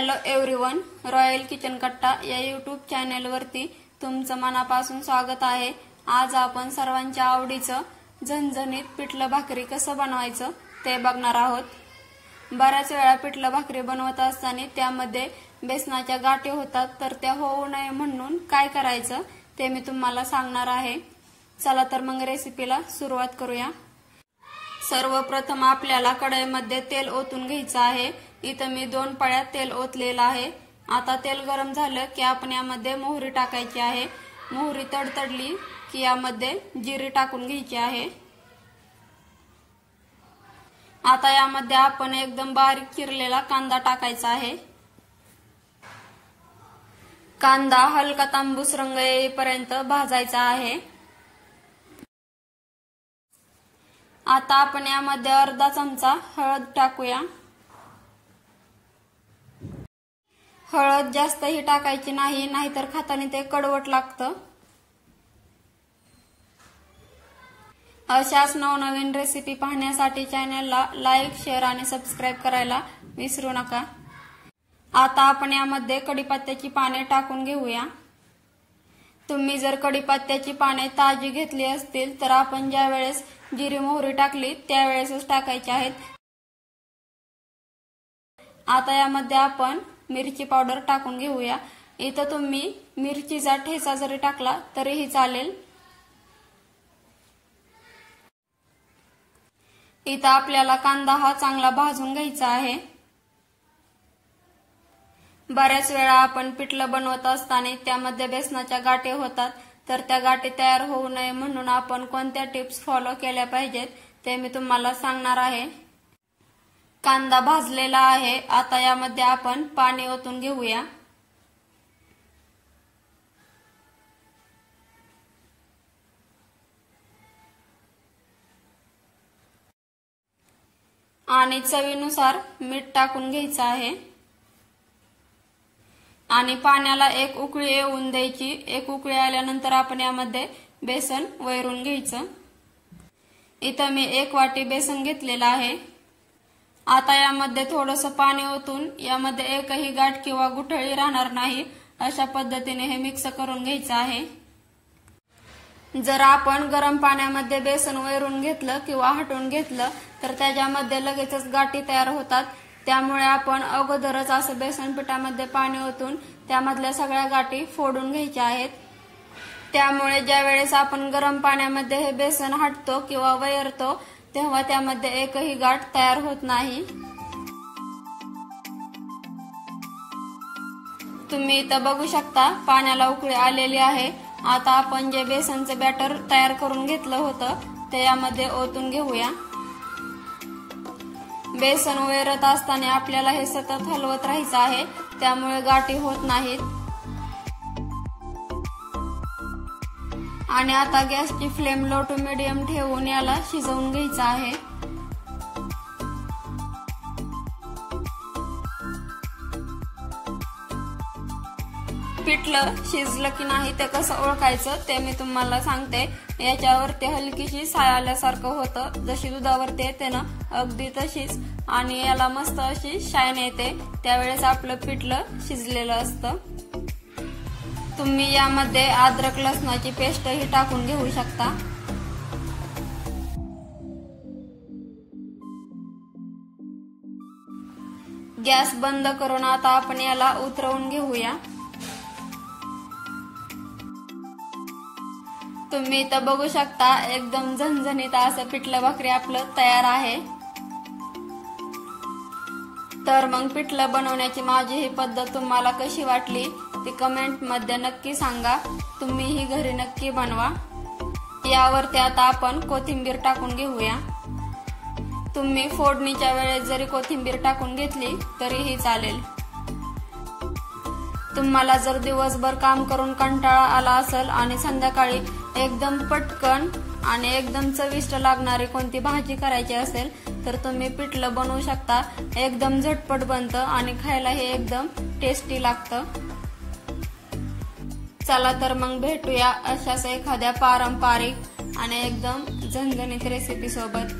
Hello everyone, royal kitchen कट्टा या YouTube चॅनलवरती तुमचं मनापासून स्वागत आहे। आज आपण सर्वांच्या आवडीचं झणझणीत पिठलं भाकरी कसं बनवायचं ते बघणार आहोत। बऱ्याच वेळा पिठलं भाकरी बनवत असताना त्यामध्ये बेसनाच्या गाठी होतात, तर त्या होऊ नये म्हणून काय करायचं ते मी तुम्हाला सांगणार आहे। चला तर मग रेसिपीला सुरुवात करूया। सर्वप्रथम आपल्याला कढईमध्ये तेल ओतून घ्यायचं आहे। इथं मी 2 पळ्या तेल ओतलेलं आहे। आता तेल गरम झालं की आपण यामध्ये मोहरी टाकायची आहे। मोहरी तडतडली की यामध्ये जिरे टाकून घ्यायची आहे। आता यामध्ये आपण एकदम बारीक चिरलेला कांदा टाकायचा आहे। कांदा हलका तांबूस रंग येईपर्यंत भाजायचा आहे। आता आपण यामध्ये अर्धा चमचा हळद टाकूया। हळद जास्तही टाकायची नाही, नाहीतर खाताना ते कडवट लागतं। अशाच नवनवीन रेसिपी पाहण्यासाठी चॅनलला लाईक, शेअर आणि सबस्क्राइब करायला विसरू नका। आता आपण यामध्ये कढीपत्त्याची पाने टाकून घेऊया। तुम्ही जर कढीपत्त्याची पाने ताजी घेतली असतील तर आपण ज्या वेळेस जिरी मोहरी टाकली त्यावेळेसच टाकायची आहेत। आता यामध्ये आपण मिरची पावडर टाकून घेऊया। इथं तुम्ही मिरचीचा ठेचा जरी टाकला तरीही चालेल। इथं आपल्याला कांदा हा चांगला भाजून घ्यायचा आहे। बऱ्याच वेळा आपण पिठलं बनवत असताना त्यामध्ये बेसनाच्या गाठी होतात, तर त्या गाठी तयार होऊ नये म्हणून आपण कोणत्या टिप्स फॉलो केल्या पाहिजेत ते मी तुम्हाला सांगणार आहे। कांदा भाजलेला आहे। आता यामध्ये आपण पाणी ओतून घेऊया। आणि चवीनुसार मीठ टाकून घ्यायचं आहे आणि पाण्याला एक उकळी येऊन द्यायची। एक उकळी आल्यानंतर आपण यामध्ये बेसन वैरून घ्यायचं। इथं मी 1 वाटी बेसन घेतलेलं आहे। आता यामध्ये थोडंसं पाणी ओतून यामध्ये एकही गाठ किंवा गुठळी राहणार नाही अशा पद्धतीने हे मिक्स करून घ्यायचं आहे। जर आपण गरम पाण्यामध्ये बेसन वैरून घेतलं किंवा हटवून घेतलं तर त्याच्यामध्ये लगेचच गाठी तयार होतात। त्यामुळे आपण अगोदरच असं बेसन पिठामध्ये पाणी ओतून त्यामधल्या सगळ्या गाठी फोडून घ्यायच्या आहेत। त्यामुळे ज्या वेळेस आपण गरम पाण्यामध्ये हे बेसन हटतो किंवा वैरतो तेव्हा त्यामध्ये एकही गाठ तयार होत नाही। तुम्ही इथं बघू शकता पाण्याला उकळी आलेली आहे। आता आपण जे बेसनचं बॅटर तयार करून घेतलं होतं ते यामध्ये ओतून घेऊया। बेसन वैरत असताना आपल्याला हे सतत हलवत राहायचं आहे, त्यामुळे गाठी होत नाहीत। आणि आता गॅसची फ्लेम लो टू मीडियम ठेवून याला शिजवून घ्यायचं आहे। पिठलं शिजलं की नाही ते कसं ओळखायचं ते मी तुम्हाला सांगते। याच्यावरती हलकीशी साय आल्यासारखं होतं, जशी दुधावरती येते ना अगदी तशीच, आणि याला मस्त अशी शाईन येते। त्यावेळेस आपलं पिठलं शिजलेलं असतं। तुम्ही यामध्ये अद्रक लसणाची पेस्टही टाकून घेऊ शकता। गॅस बंद करून आता आपण याला उतरवून घेऊया। तुम्ही इथं बघू शकता एकदम झणझणीत असं पिठलं भाकरी आपलं तयार आहे। तर मग पिठलं बनवण्याची माझी ही पद्धत तुम्हाला कशी वाटली ती कमेंट मध्ये नक्की सांगा। तुम्ही ही घरी नक्की बनवा। यावरती आता आपण कोथिंबीर टाकून घेऊया। तुम्ही फोडणीच्या वेळेस जरी कोथिंबीर टाकून घेतली तरीही चालेल। तुम्हाला जर दिवसभर काम करून कंटाळा आला असेल आणि संध्याकाळी एकदम पटकन आणि एकदम चविष्ट लागणारी कोणती भाजी करायची असेल तर तुम्ही पिठलं बनवू शकता। एकदम झटपट बनतं आणि खायला हे एकदम टेस्टी लागतं। चला तर मग भेटूया अशाच एखाद्या पारंपरिक आणि एकदम झणझणीत रेसिपी सोबत।